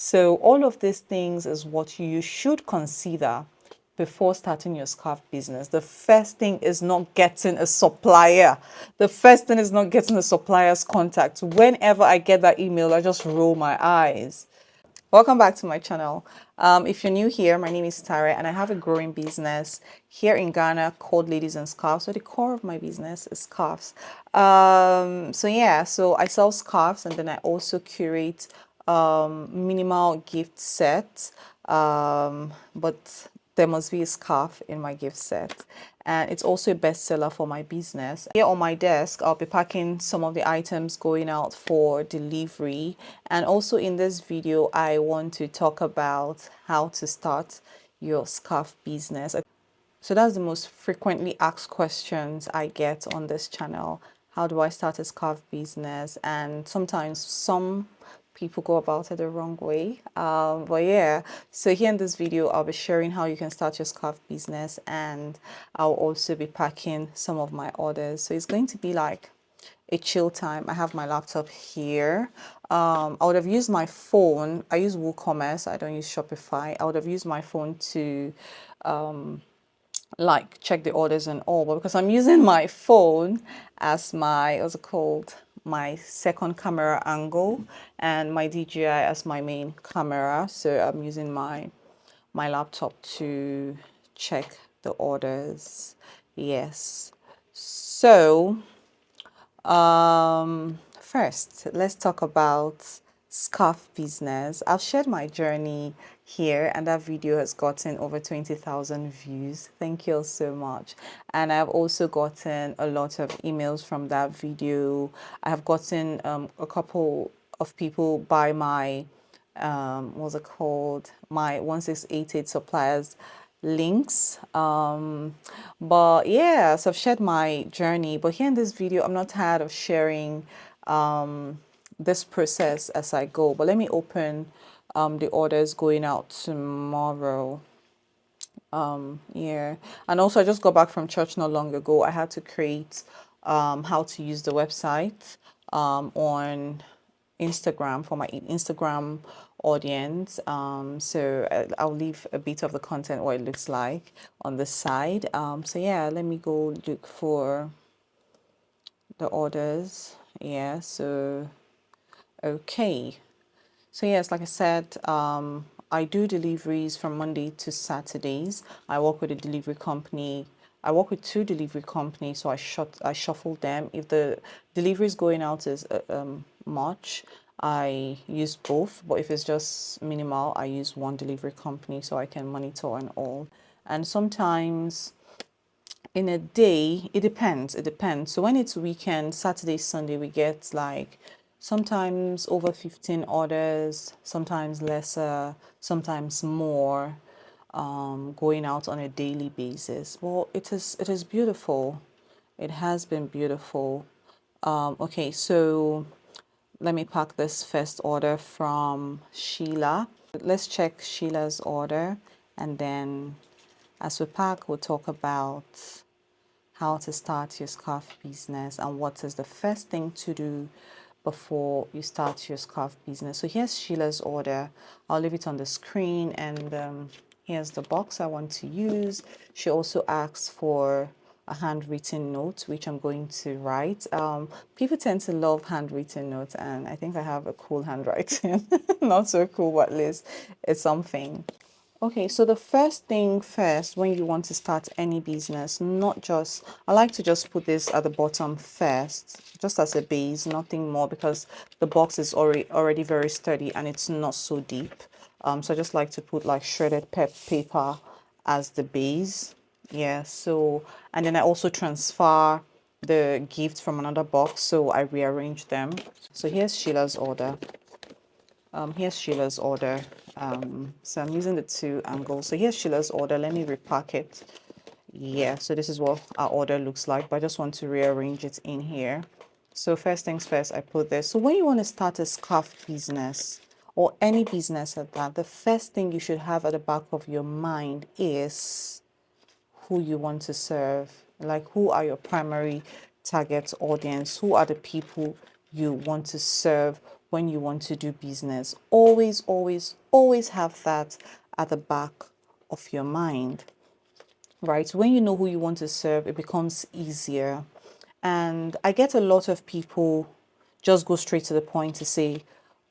So all of these things is what you should consider before starting your scarf business. The first thing is not getting a supplier. The first thing is not getting a supplier's contact. Whenever I get that email, I just roll my eyes. Welcome back to my channel. If you're new here, my name is Tara and I have a growing business here in Ghana called Ladies and Scarves. So the core of my business is scarves. So I sell scarves and then I also curate minimal gift sets. But there must be a scarf in my gift set, and it's also a bestseller for my business. Here on my desk, I'll be packing some of the items going out for delivery, and also in this video I want to talk about how to start your scarf business. So that's the most frequently asked questions I get on this channel. How do I start a scarf business? And sometimes some people go about it the wrong way. But yeah, so here in this video, I'll be sharing how you can start your scarf business, and I'll also be packing some of my orders. So it's going to be like a chill time. I have my laptop here. I would have used my phone. I use WooCommerce. I don't use Shopify. I would have used my phone to like check the orders and all, but because I'm using my phone as my, what's it called, my second camera angle, and my DJI as my main camera, so I'm using my laptop to check the orders. Yes, so first, let's talk about scarf business. I've shared my journey here, and that video has gotten over 20,000 views. Thank you all so much. And I've also gotten a lot of emails from that video. I have gotten a couple of people by my what's it called, my 1688 suppliers links. But yeah, so I've shared my journey, but here in this video I'm not tired of sharing this process as I go. But let me open the orders going out tomorrow. Yeah, and also I just got back from church not long ago. I had to create how to use the website on Instagram for my Instagram audience. I'll leave a bit of the content what it looks like on the side. So yeah, let me go look for the orders. Yeah, so okay. So yes, like I said, I do deliveries from Monday to Saturdays. I work with a delivery company. I work with two delivery companies, so I shuffle them. If the deliveries going out is much, I use both. But if it's just minimal, I use one delivery company so I can monitor and all. And sometimes in a day, it depends. So when it's weekend, Saturday, Sunday, we get like sometimes over 15 orders, sometimes lesser, sometimes more, going out on a daily basis. Well, it is beautiful. It has been beautiful. Okay, so let me pack this first order from Sheila. Let's check Sheila's order, and then as we pack, we'll talk about how to start your scarf business and what is the first thing to do before you start your scarf business. So here's Sheila's order. I'll leave it on the screen, and here's the box I want to use. She also asks for a handwritten note, which I'm going to write. People tend to love handwritten notes, and I think I have a cool handwriting. Not so cool, but at least it's something. Okay, so the first thing first, when you want to start any business, not just, I like to just put this at the bottom first, just as a base, nothing more, because the box is already very sturdy and it's not so deep. So I just like to put like shredded paper as the base. Yeah, so, and then I also transfer the gift from another box, so I rearrange them. So here's Sheila's order. Here's Sheila's order. So I'm using the two angles. So here's Sheila's order. Let me repack it. Yeah, so this is what our order looks like, but I just want to rearrange it in here. So first things first, I put this. So when you want to start a scarf business or any business at that, the first thing you should have at the back of your mind is who you want to serve. Like, who are your primary target audience? Who are the people you want to serve when you want to do business. Always, always, always have that at the back of your mind, right? When you know who you want to serve, it becomes easier. And I get a lot of people just go straight to the point to say,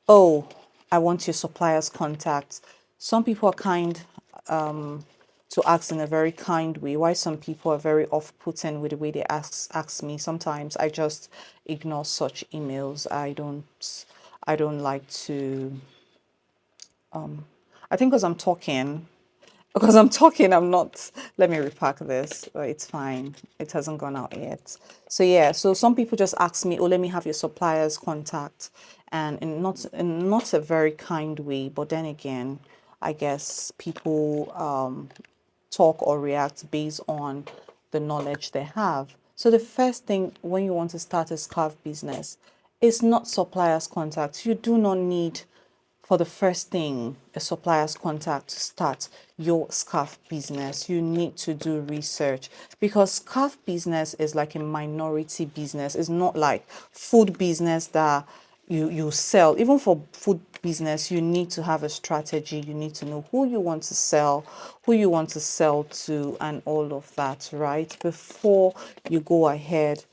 oh, I want your supplier's contact. Some people are kind to ask in a very kind way. Why some people are very off-putting with the way they ask me. Sometimes I just ignore such emails. I don't like to. I think because I'm talking, I'm not. Let me repack this. It's fine. It hasn't gone out yet. So yeah. So some people just ask me, "Oh, let me have your supplier's contact," and in not a very kind way. But then again, I guess people talk or react based on the knowledge they have. So the first thing when you want to start a scarf business is not supplier's contact. You do not need for the first thing a supplier's contact to start your scarf business. You need to do research because scarf business is like a minority business. It's not like food business that you sell. Even for food business, you need to have a strategy. You need to know who you want to sell, who you want to sell to, and all of that, right? Before you go ahead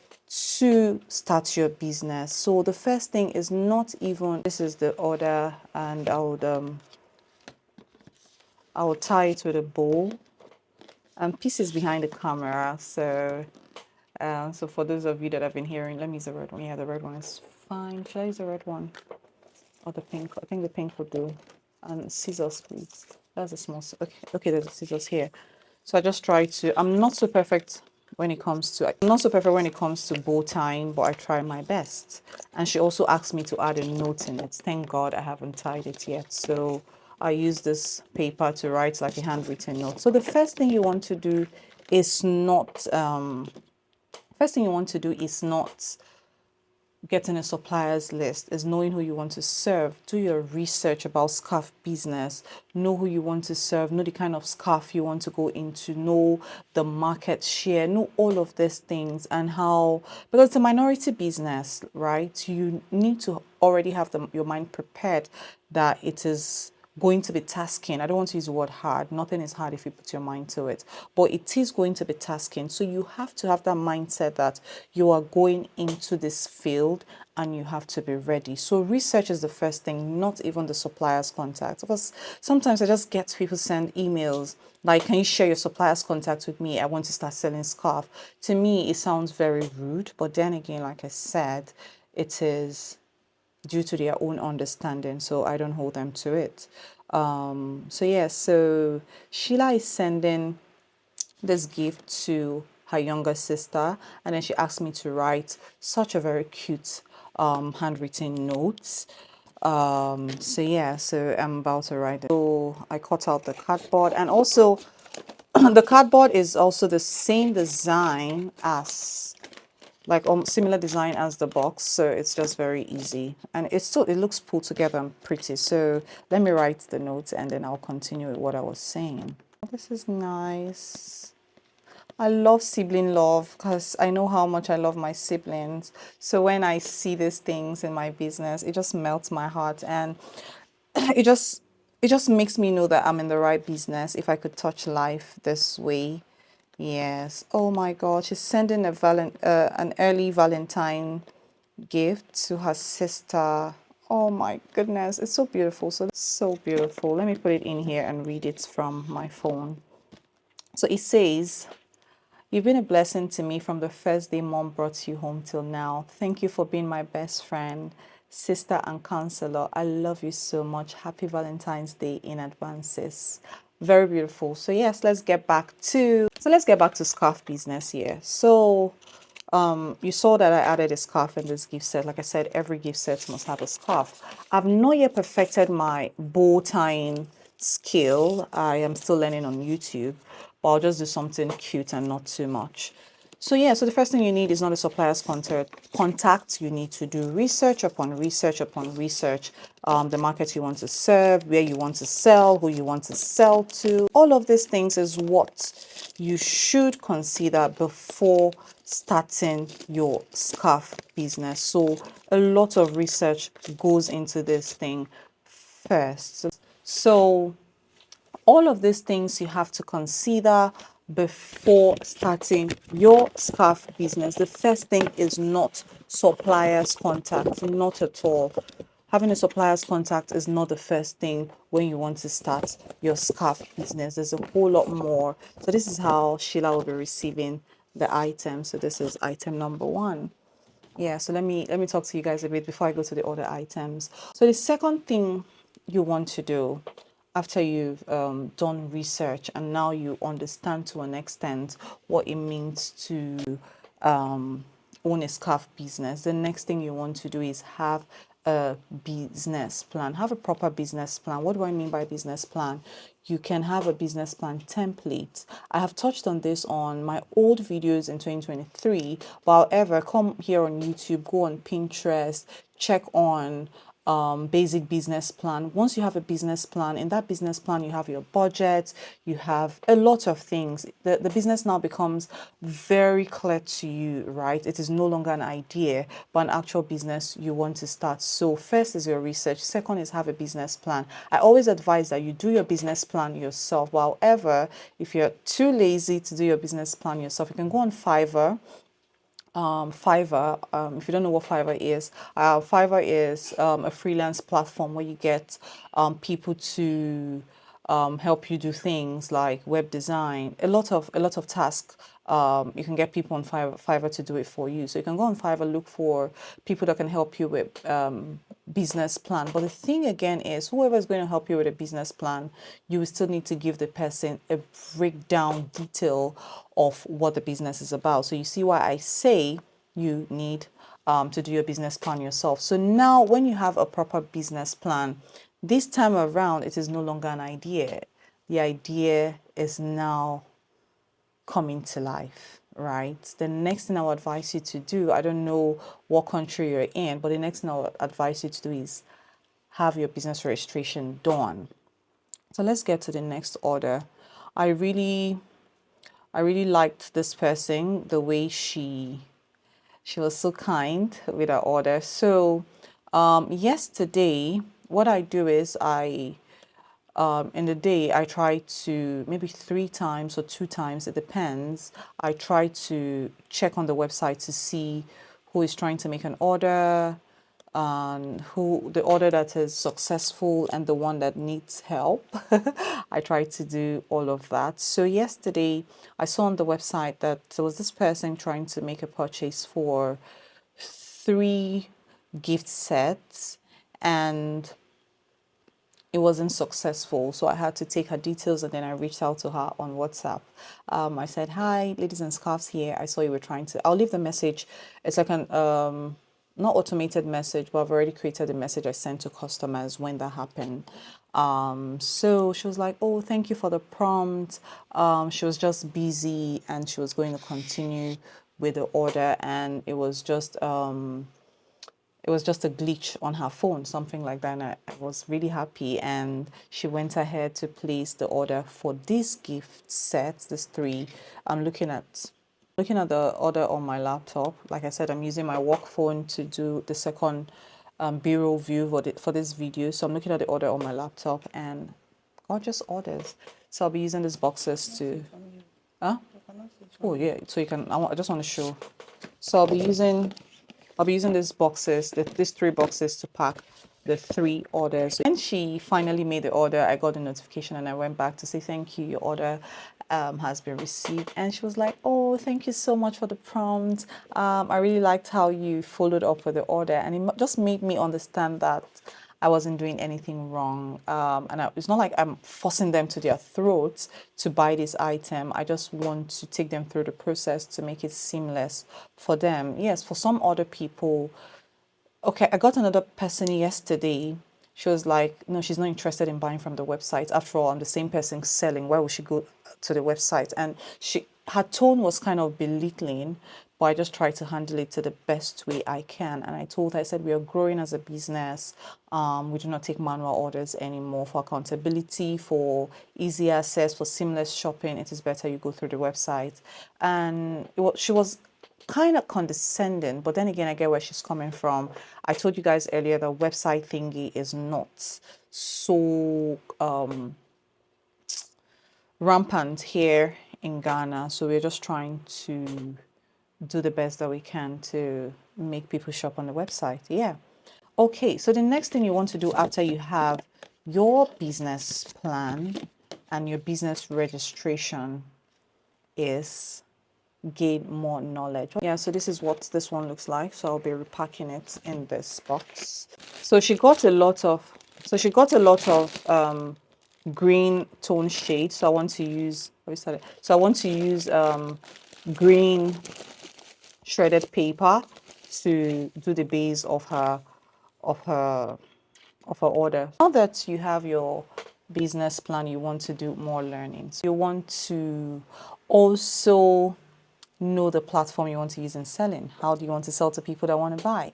to start your business. So the first thing is not even, this is the order, and I will tie it with a bow and pieces behind the camera. So for those of you that have been hearing, let me use the red one. Yeah, the red one is fine. Should I use the red one or the pink? I think the pink will do. And scissors, please. That's a small. Okay. There's a scissors here. So I just try to. I'm not so perfect when it comes to bow tying, but I try my best. And she also asked me to add a note in it. Thank God I haven't tied it yet. So I use this paper to write like a handwritten note. So the first thing you want to do is not. First thing you want to do is not getting a suppliers list, is knowing who you want to serve. Do your research about scarf business. Know who you want to serve, know the kind of scarf you want to go into, know the market share, know all of these things, and how, because it's a minority business, right? You need to already have your mind prepared that it is going to be tasking. I don't want to use the word hard. Nothing is hard if you put your mind to it, but it is going to be tasking. So you have to have that mindset that you are going into this field and you have to be ready. So research is the first thing, not even the supplier's contact. Because sometimes I just get people send emails like, can you share your supplier's contact with me? I want to start selling scarf. To me, it sounds very rude, but then again, like I said, it is due to their own understanding, so I don't hold them to it. So yeah, so Sheila is sending this gift to her younger sister, and then she asked me to write such a very cute handwritten note. So yeah, so I'm about to write it. So I cut out the cardboard, and also the cardboard is also the same design as like similar design as the box, so it's just very easy, and it looks pulled together and pretty. So let me write the notes and then I'll continue with what I was saying. This is nice. I love sibling love because I know how much I love my siblings. So when I see these things in my business, it just melts my heart, and it just it just makes me know that I'm in the right business if I could touch life this way. Yes. Oh my God, she's sending an early Valentine gift to her sister. Oh my goodness, it's so beautiful. So beautiful. Let me put it in here and read it from my phone. So it says, "You've been a blessing to me from the first day mom brought you home till now. Thank you for being my best friend, sister, and counselor. I love you so much. Happy Valentine's Day in advance, sis." Very beautiful. So yes, let's get back to scarf business here. So you saw that I added a scarf in this gift set. Like I said, every gift set must have a scarf. I've not yet perfected my bow tying skill. I am still learning on YouTube, but I'll just do something cute and not too much. So yeah, so the first thing you need is not a supplier's contact. You need to do research upon research upon research. The market you want to serve, where you want to sell, who you want to sell to. All of these things is what you should consider before starting your scarf business. So a lot of research goes into this thing first. So all of these things you have to consider before starting your scarf business. The first thing is not suppliers contact, not at all. Having a supplier's contact is not the first thing when you want to start your scarf business. There's a whole lot more. So this is how Sheila will be receiving the item. So this is item number 1. Yeah, so let me talk to you guys a bit before I go to the other items. So the second thing you want to do after you've done research and now you understand to an extent what it means to own a scarf business, the next thing you want to do is have a business plan. Have a proper business plan. What do I mean by business plan? You can have a business plan template. I have touched on this on my old videos in 2023, but however, come here on YouTube, go on Pinterest, check on basic business plan. Once you have a business plan, in that business plan you have your budget, you have a lot of things. The business now becomes very clear to you, right? It is no longer an idea but an actual business you want to start. So first is your research, second is have a business plan. I always advise that you do your business plan yourself. However, if you're too lazy to do your business plan yourself, you can go on Fiverr. Fiverr, if you don't know what Fiverr is, Fiverr is a freelance platform where you get people to help you do things like web design, a lot of tasks. You can get people on Fiverr to do it for you. So you can go on Fiverr, look for people that can help you with business plan. But the thing again is, whoever is going to help you with a business plan, you will still need to give the person a breakdown detail of what the business is about. So you see why I say you need to do your business plan yourself. So now when you have a proper business plan, this time around, it is no longer an idea. The idea is now coming to life, right? The next thing I would advise you to do, I don't know what country you're in, but the next thing I would advise you to do is have your business registration done. So let's get to the next order. I really liked this person, the way she was so kind with her order. So yesterday, what I do is in the day I try to maybe 3 times or 2 times, it depends. I try to check on the website to see who is trying to make an order, who the order that is successful and the one that needs help. I try to do all of that. So yesterday I saw on the website that there was this person trying to make a purchase for 3 gift sets, and it wasn't successful. So I had to take her details and then I reached out to her on WhatsApp. I said, "Hi, ladies and scarves here. I saw you were trying to," I'll leave the message. It's like an not automated message, but I've already created a message I sent to customers when that happened. So she was like, "Oh, thank you for the prompt." She was just busy and she was going to continue with the order, and it was just a glitch on her phone, something like that. And I was really happy. And she went ahead to place the order for this gift set, this 3. I'm looking at the order on my laptop. Like I said, I'm using my work phone to do the second bureau view for this video. So I'm looking at the order on my laptop and gorgeous orders. So I'll be using these boxes to, huh? Oh yeah, so you can, I just want to show. So I'll be using these boxes, these 3 boxes to pack the 3 orders. When she finally made the order, I got a notification and I went back to say, "Thank you, your order has been received." And she was like, "Oh, thank you so much for the prompt. I really liked how you followed up with the order." And it just made me understand that I wasn't doing anything wrong. It's not like I'm forcing them to their throats to buy this item. I just want to take them through the process to make it seamless for them. Yes, for some other people. Okay, I got another person yesterday. She was like, "No, she's not interested in buying from the website. After all, I'm the same person selling. Why would she go to the website?" And her tone was kind of belittling, but I just tried to handle it to the best way I can. And I told her, I said, "We are growing as a business. We do not take manual orders anymore. For accountability, for easy access, for seamless shopping, it is better you go through the website." And she was kind of condescending, but then again, I get where she's coming from. I told you guys earlier the website thingy is not so rampant here in Ghana, so we're just trying to do the best that we can to make people shop on the website. Yeah. Okay, so the next thing you want to do after you have your business plan and your business registration is gain more knowledge. Yeah, so this is what this one looks like. So I'll be repacking it in this box. So she got a lot of green tone shades. So I want to use green shredded paper to do the base of her of her of her order. Now that you have your business plan, you want to do more learning. So you want to also know the platform you want to use in selling. How do you want to sell to people that want to buy?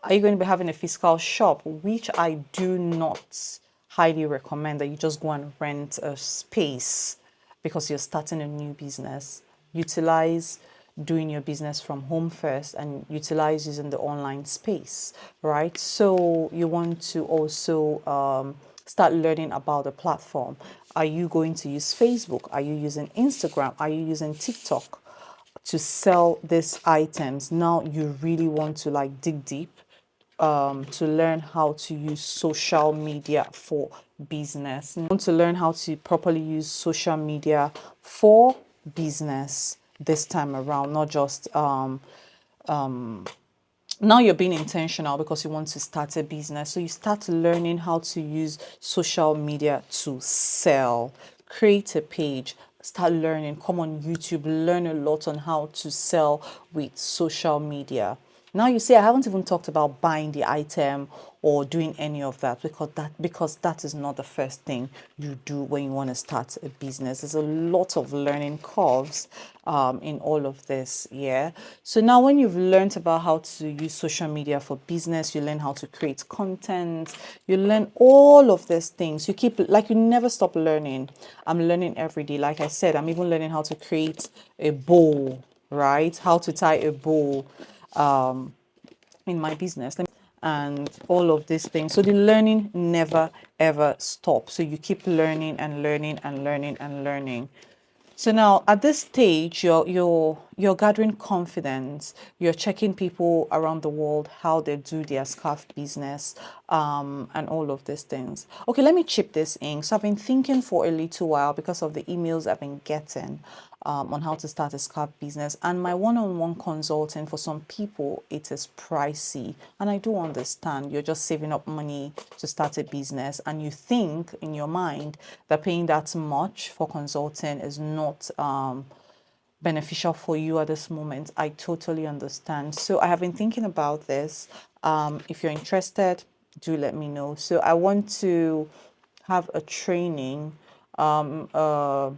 Are you going to be having a physical shop, which I do not highly recommend that you just go and rent a space because you're starting a new business. Utilize doing your business from home first and utilize using the online space, right? So you want to also start learning about the platform. Are you going to use Facebook? Are you using Instagram? Are you using TikTok to sell these items? Now you really want to like dig deep to learn how to use social media for business. You want to learn how to properly use social media for business this time around, not just now you're being intentional because you want to start a business. So you start learning how to use social media to sell. Create a page, start learning, come on YouTube, learn a lot on how to sell with social media. Now you see, I haven't even talked about buying the item or doing any of that because that is not the first thing you do when you want to start a business. There's a lot of learning curves in all of this. Yeah. So now when you've learned about how to use social media for business, you learn how to create content, you learn all of these things. You keep like you never stop learning. I'm learning every day. Like I said, I'm even learning how to create a bow, right? How to tie a bow in my business and all of these things. So the learning never ever stops. So you keep learning and learning and learning and learning. So now at this stage, you're gathering confidence. You're checking people around the world how they do their scarf business, and all of these things. Okay, let me chip this in. So I've been thinking for a little while because of the emails I've been getting on how to start a scarf business, and my one-on-one consulting for some people it is pricey, and I do understand. You're just saving up money to start a business, and you think in your mind that paying that much for consulting is not beneficial for you at this moment. I totally understand. So I have been thinking about this. If you're interested, do let me know. So I want to have a training, a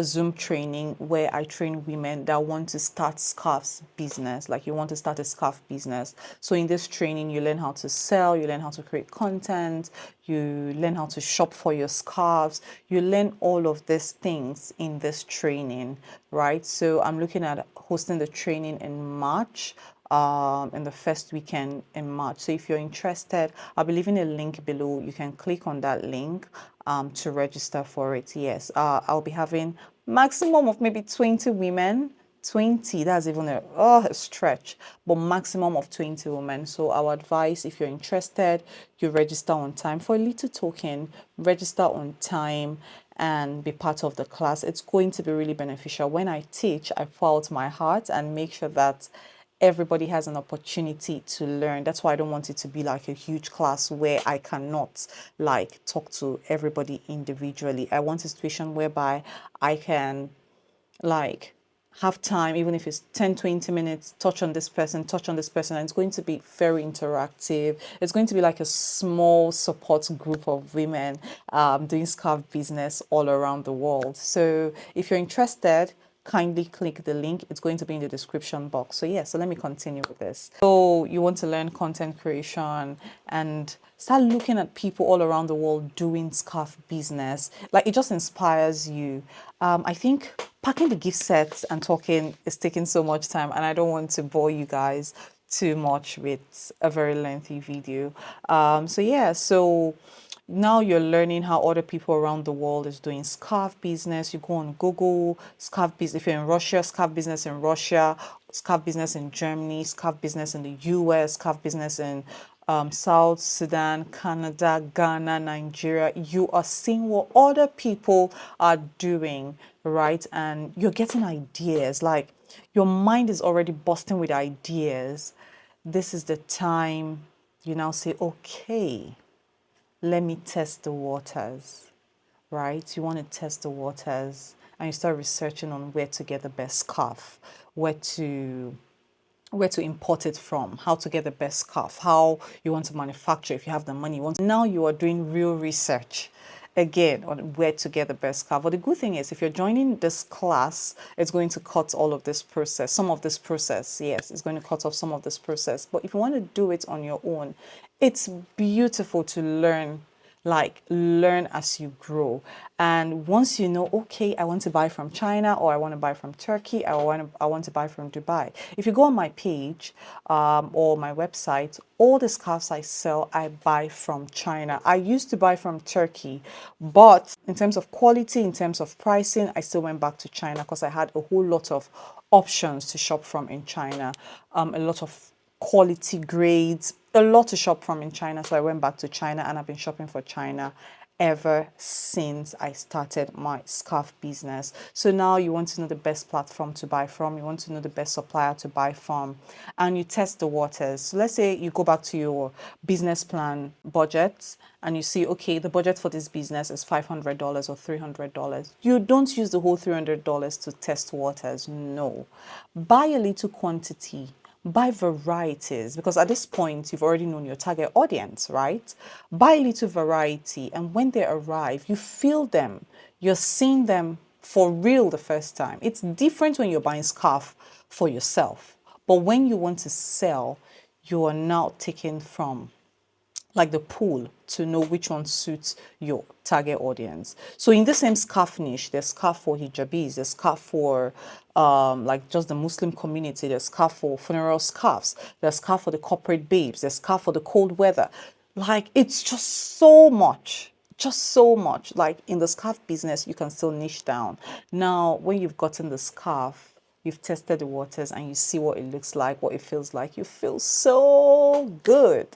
Zoom training where I train women that want to start scarves business. Like you want to start a scarf business. So in this training, you learn how to sell, you learn how to create content, you learn how to shop for your scarves, you learn all of these things in this training, right? So I'm looking at hosting the training in March. In the first weekend in March. So if you're interested, I'll be leaving a link below. You can click on that link to register for it. Yes, I'll be having maximum of maybe 20 women. 20, that's even a stretch, but maximum of 20 women. So I would advise if you're interested, you register on time for a little token, register on time and be part of the class. It's going to be really beneficial. When I teach, I pour out my heart and make sure that everybody has an opportunity to learn. That's why I don't want it to be like a huge class where I cannot like talk to everybody individually. I want a situation whereby I can like have time, even if it's 10-20 minutes, touch on this person, and it's going to be very interactive. It's going to be like a small support group of women doing scarf business all around the world. So if you're interested, kindly click the link. It's going to be in the description box. So yeah, so let me continue with this. So you want to learn content creation and start looking at people all around the world doing scarf business. Like, it just inspires you. I think packing the gift sets and talking is taking so much time, and I don't want to bore you guys too much with a very lengthy video. So yeah, so now you're learning how other people around the world is doing scarf business. You go on Google, scarf business. If you're in Russia, scarf business in Russia, scarf business in Germany, scarf business in the US, scarf business in South Sudan, Canada, Ghana, Nigeria. You are seeing what other people are doing, right? And you're getting ideas. Like, your mind is already busting with ideas. This is the time you now say, okay, let me test the waters, right? You want to test the waters and you start researching on where to get the best scarf, where to import it from, how to get the best scarf, how you want to manufacture. If you have the money, now you are doing real research again on where to get the best scarf. But the good thing is, if you're joining this class, it's going to cut all of this process, some of this process. Yes, it's going to cut off some of this process. But if you want to do it on your own, it's beautiful to learn, like, learn as you grow. And once you know, okay, I want to buy from China, or I want to buy from Turkey, or I want to buy from Dubai. If you go on my page or my website, all the scarves I sell, I buy from China. I used to buy from Turkey, but in terms of quality, in terms of pricing, I still went back to China because I had a whole lot of options to shop from in China, a lot of quality grades, a lot to shop from in China. So I went back to China, and I've been shopping for China ever since I started my scarf business. So now you want to know the best platform to buy from, you want to know the best supplier to buy from, and you test the waters. So let's say you go back to your business plan budget and you see, okay, the budget for this business is $500 or $300. You don't use the whole $300 to test waters. No. Buy a little quantity, buy varieties, because at this point you've already known your target audience, right? Buy a little variety, and when they arrive, you feel them, you're seeing them for real the first time. It's different when you're buying scarf for yourself, but when you want to sell, you are now taking from, like, the pool to know which one suits your target audience. So in the same scarf niche, there's scarf for hijabis, there's scarf for like just the Muslim community, there's scarf for funeral scarves, there's scarf for the corporate babes, there's scarf for the cold weather. Like, it's just so much. Like, in the scarf business, you can still niche down. Now, when you've gotten the scarf, you've tested the waters, and you see what it looks like, what it feels like, you feel so good.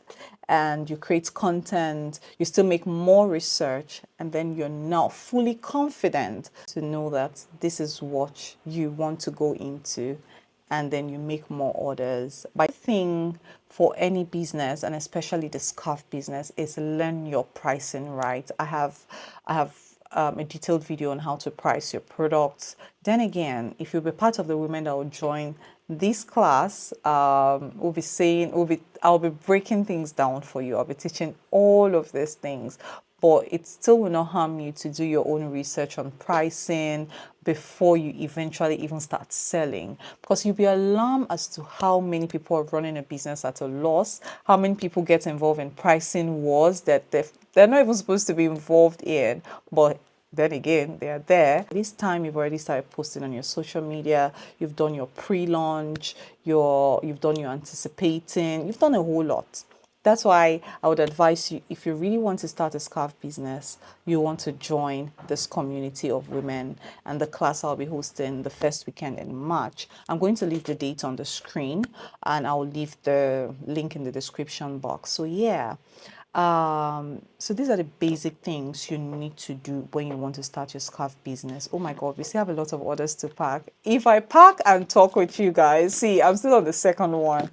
And you create content, you still make more research, and then you're now fully confident to know that this is what you want to go into, and then you make more orders. But the thing for any business, and especially the scarf business, is learn your pricing right. I have a detailed video on how to price your products. Then again, if you'll be part of the women that will join this class, I'll be breaking things down for you. I'll be teaching all of these things, but it still will not harm you to do your own research on pricing before you eventually even start selling, because you'll be alarmed as to how many people are running a business at a loss, how many people get involved in pricing wars that they're not even supposed to be involved in, but then again, they are there. This time you've already started posting on your social media, you've done your pre-launch, you've done your anticipating, you've done a whole lot. That's why I would advise you, if you really want to start a scarf business, you want to join this community of women, and the class I'll be hosting the first weekend in March. I'm going to leave the date on the screen, and I'll leave the link in the description box. So yeah, so these are the basic things you need to do when you want to start your scarf business. Oh my god, we still have a lot of orders to pack. If I pack and talk with you guys, see, I'm still on the second one,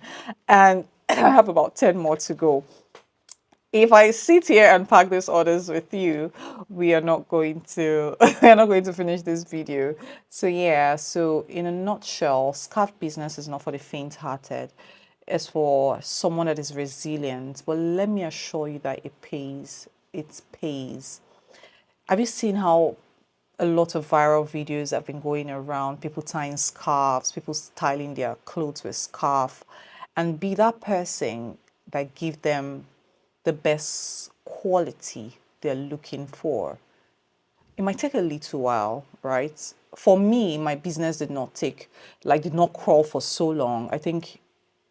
and I have about 10 more to go. If I sit here and pack these orders with you, we are not going to finish this video. So yeah, so in a nutshell, scarf business is not for the faint-hearted. It's for someone that is resilient. But let me assure you that it pays. It pays. Have you seen how a lot of viral videos have been going around, people tying scarves, people styling their clothes with scarf, and be that person that give them the best quality they're looking for. It might take a little while, right? For me, my business did not crawl for so long. I think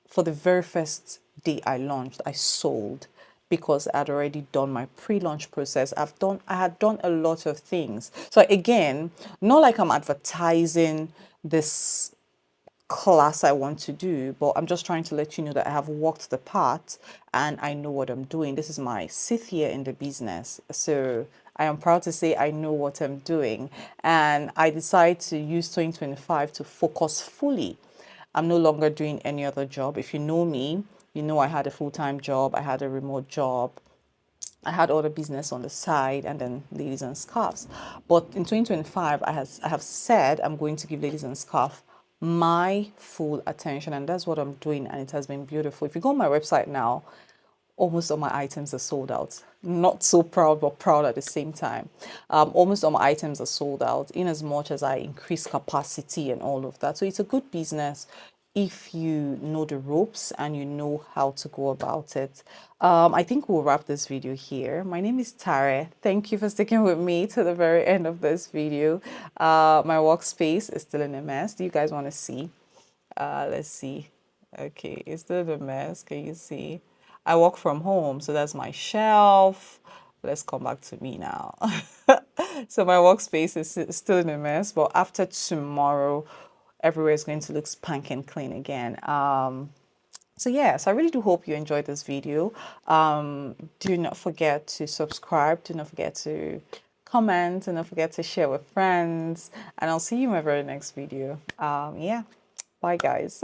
for the very first day I launched, I sold because I'd already done my pre-launch process. I had done a lot of things. So again, not like I'm advertising this class I want to do, but I'm just trying to let you know that I have walked the path and I know what I'm doing. This is my 6th year in the business. So I am proud to say I know what I'm doing. And I decided to use 2025 to focus fully. I'm no longer doing any other job. If you know me, you know I had a full-time job, I had a remote job, I had other business on the side, and then Ladies and Scarves. But in 2025, I have said I'm going to give Ladies and Scarf my full attention, and that's what I'm doing, and it has been beautiful. If you go on my website now, almost all my items are sold out. Not so proud, but proud at the same time. Almost all my items are sold out, in as much as I increase capacity and all of that. So it's a good business if you know the ropes and you know how to go about it. I think we'll wrap this video here. My name is Tare. Thank you for sticking with me to the very end of this video. My workspace is still in a mess. Do you guys want to see? Let's see. Okay, it's still a mess. Can you see? I work from home, so that's my shelf. Let's come back to me now. So my workspace is still in a mess, but after tomorrow, everywhere is going to look spanking clean again. So yes, I really do hope you enjoyed this video. Do not forget to subscribe. Do not forget to comment. Do not forget to share with friends. And I'll see you in my very next video. Yeah, bye guys.